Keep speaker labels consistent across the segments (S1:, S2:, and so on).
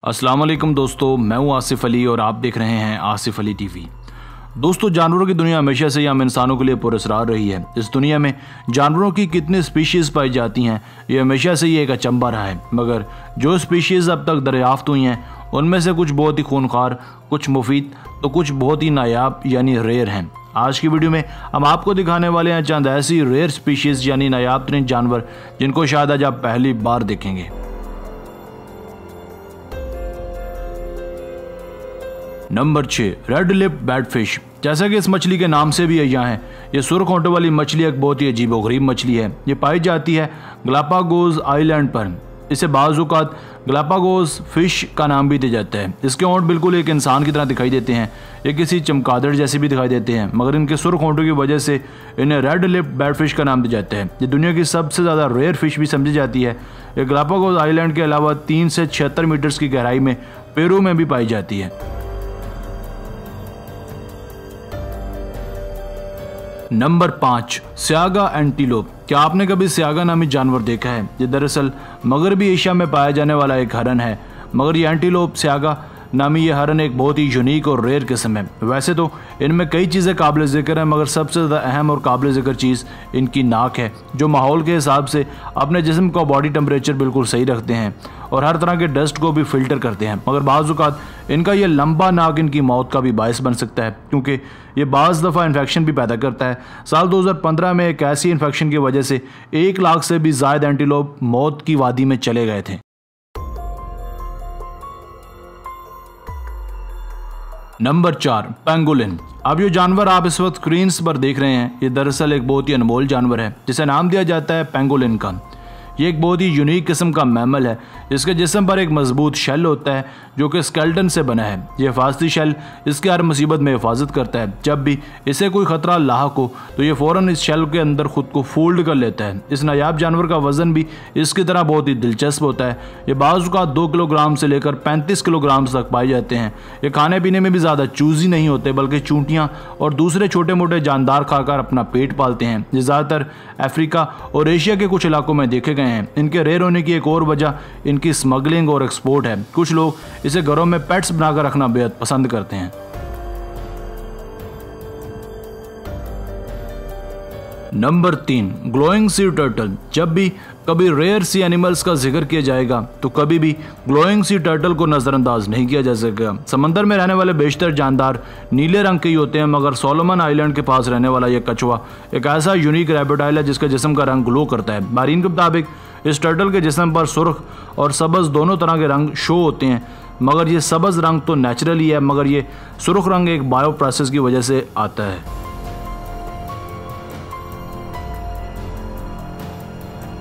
S1: अस्सलाम वालेकुम दोस्तों, मैं हूं आसिफ अली और आप देख रहे हैं आसिफ अली टीवी। दोस्तों, जानवरों की दुनिया हमेशा से ही हम इंसानों के लिए पुरस्कार रही है। इस दुनिया में जानवरों की कितनी स्पीशीज़ पाई जाती हैं ये हमेशा से ही एक अचंभा रहा है, मगर जो स्पीशीज़ अब तक दरियाफ्त हुई हैं उनमें से कुछ बहुत ही खूनखार, कुछ मुफीद तो कुछ बहुत ही नायाब यानी रेयर हैं। आज की वीडियो में हम आपको दिखाने वाले हैं चंद ऐसी रेयर स्पीशीज़ यानी नायाब तरीन जानवर जिनको शायद आज आप पहली बार देखेंगे। Number 6, red lip batfish. जैसा कि इस मछली के नाम से भी यहाँ है, ये सुर्ख होंठों वाली मछली एक बहुत ही अजीबोगरीब मछली है। ये पाई जाती है गलापागोस आइलैंड पर। इसे बाज़ औक़ात गलापागोस फिश का नाम भी दिया जाता है। इसके होंठ बिल्कुल एक इंसान की तरह दिखाई देते हैं, ये किसी चमगादड़ जैसे भी दिखाई देते हैं, मगर इनके सुर्ख होंठों की वजह से इन्हें रेड लिप बैटफिश का नाम दिया जाता है। ये दुनिया की सबसे ज़्यादा रेयर फिश भी समझी जाती है। ये गलापागोस आइलैंड के अलावा 3 से 76 मीटर्स की गहराई में पेरू में भी पाई जाती है। Number 5, saiga antelope. क्या आपने कभी स्यागा नामी जानवर देखा है? ये दरअसल मगरबी एशिया में पाया जाने वाला एक हरन है, मगर ये एंटीलोप स्यागा नामी ये हरन एक बहुत ही यूनिक और रेयर किस्म है। वैसे तो इनमें कई चीज़ें काबिल ज़िक्र हैं, मगर सबसे ज़्यादा अहम और काबिल ज़िक्र चीज़ इनकी नाक है, जो माहौल के हिसाब से अपने जिस्म का बॉडी टेम्परेचर बिल्कुल सही रखते हैं और हर तरह के डस्ट को भी फिल्टर करते हैं। मगर बाज़ औक़ात इनका ये लंबा नाक इनकी मौत का भी बायस बन सकता है, क्योंकि ये बाज़ दफ़ा इन्फेक्शन भी पैदा करता है। साल 2015 में एक ऐसी इन्फेक्शन की वजह से 1 लाख से भी ज़्यादा एंटीलोप मौत की वादी में चले गए थे। Number 4, pangolin. अब जो जानवर आप इस वक्त स्क्रीन पर देख रहे हैं, ये दरअसल एक बहुत ही अनमोल जानवर है जिसे नाम दिया जाता है पेंगोलिन का। ये एक बहुत ही यूनिक किस्म का मैमल है जिसके जिस्म पर एक मजबूत शेल होता है जो कि स्केलेटन से बना है। ये हिफाजती शेल इसके हर मुसीबत में हिफाजत करता है। जब भी इसे कोई ख़तरा लाहक हो तो ये फ़ौरन इस शेल के अंदर खुद को फोल्ड कर लेता है। इस नायाब जानवर का वज़न भी इसकी तरह बहुत ही दिलचस्प होता है। ये बाज़ औक़ात 2 किलोग्राम से लेकर 35 किलोग्राम तक पाए जाते हैं। ये खाने पीने में भी ज़्यादा चूज़ी नहीं होते, बल्कि चूंटियाँ और दूसरे छोटे मोटे जानदार खाकर अपना पेट पालते हैं। ये ज़्यादातर अफ्रीका और एशिया के कुछ इलाकों में देखे गए हैं। इनके रेयर होने की एक और वजह इनकी स्मगलिंग और एक्सपोर्ट है। कुछ लोग इसे घरों में पेट्स बनाकर रखना बेहद पसंद करते हैं। Number 3, glowing sea turtle. जब भी कभी रेयर सी एनिमल्स का जिक्र किया जाएगा तो कभी भी ग्लोइंग सी टर्टल को नज़रअंदाज नहीं किया जा सकेगा। समंदर में रहने वाले बेशतर जानदार नीले रंग के ही होते हैं, मगर सोलोमन आइलैंड के पास रहने वाला यह कछुआ एक ऐसा यूनिक रेप्टाइल है जिसके जिस्म का रंग ग्लो करता है। माहिरीन के मुताबिक इस टर्टल के जिस्म पर सुर्ख और सब्ज़ दोनों तरह के रंग शो होते हैं, मगर ये सब्ज़ रंग तो नेचुरल ही है, मगर ये सुर्ख रंग एक बायो प्रोसेस की वजह से आता है।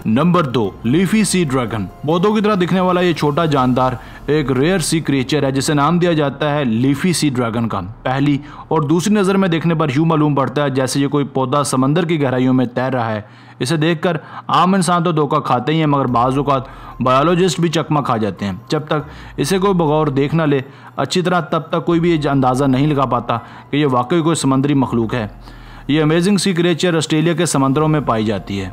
S1: Number 2, leafy sea dragon. पौधों की तरह दिखने वाला ये छोटा जानदार एक रेयर सी क्रिएचर है जिसे नाम दिया जाता है लीफी सी ड्रैगन का। पहली और दूसरी नज़र में देखने पर यूँ मालूम पड़ता है जैसे ये कोई पौधा समंदर की गहराइयों में तैर रहा है। इसे देखकर आम इंसान तो धोखा खाते ही हैं, मगर बाज़ औक़ात बायोलॉजिस्ट भी चकमा खा जाते हैं। जब तक इसे कोई बगौर देख ना ले अच्छी तरह, तब तक कोई भी ये अंदाज़ा नहीं लगा पाता कि ये वाकई कोई समंदरी मखलूक है। ये अमेजिंग सी क्रिएचर ऑस्ट्रेलिया के समंदरों में पाई जाती है।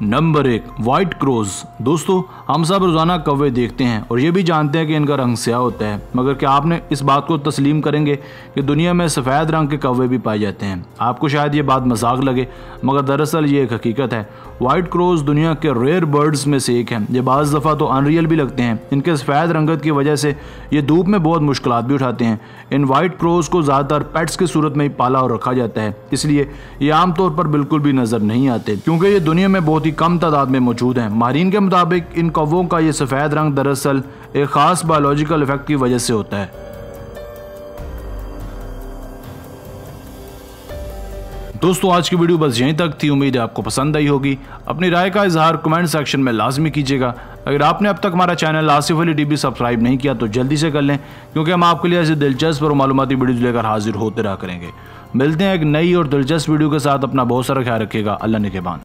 S1: Number 1, white crows. दोस्तों, हम सब रोज़ाना कौवे देखते हैं और ये भी जानते हैं कि इनका रंग स्याह होता है, मगर क्या आपने इस बात को तस्लीम करेंगे कि दुनिया में सफ़ेद रंग के कौवे भी पाए जाते हैं? आपको शायद ये बात मजाक लगे, मगर दरअसल ये एक हकीकत है। वाइट क्रोज दुनिया के रेयर बर्ड्स में से एक है। ये बाज़ दफ़ा तो अनरियल भी लगते हैं। इनके सफ़ेद रंगत की वजह से ये धूप में बहुत मुश्किलात भी उठाते हैं। इन वाइट क्रोज को ज़्यादातर पेट्स की सूरत में ही पाला और रखा जाता है, इसलिए ये आमतौर पर बिल्कुल भी नज़र नहीं आते, क्योंकि ये दुनिया में बहुत ही कम तादाद में मौजूद हैं। माहिरीन के मुताबिक इन कौवों का ये सफ़ेद रंग दरअसल एक ख़ास बायोलॉजिकल इफेक्ट की वजह से होता है। दोस्तों, आज की वीडियो बस यहीं तक थी। उम्मीद है आपको पसंद आई होगी। अपनी राय का इजहार कमेंट सेक्शन में लाजमी कीजिएगा। अगर आपने अब तक हमारा channel Asif Ali TV subscribe नहीं किया तो जल्दी से कर लें, क्योंकि हम आपके लिए ऐसे दिलचस्प और मालूमाती वीडियो लेकर हाजिर होते रहा करेंगे। मिलते हैं एक नई और दिलचस्प वीडियो के साथ। अपना बहुत सारा ख्याल रखिएगा। अल्लाह निगहबान।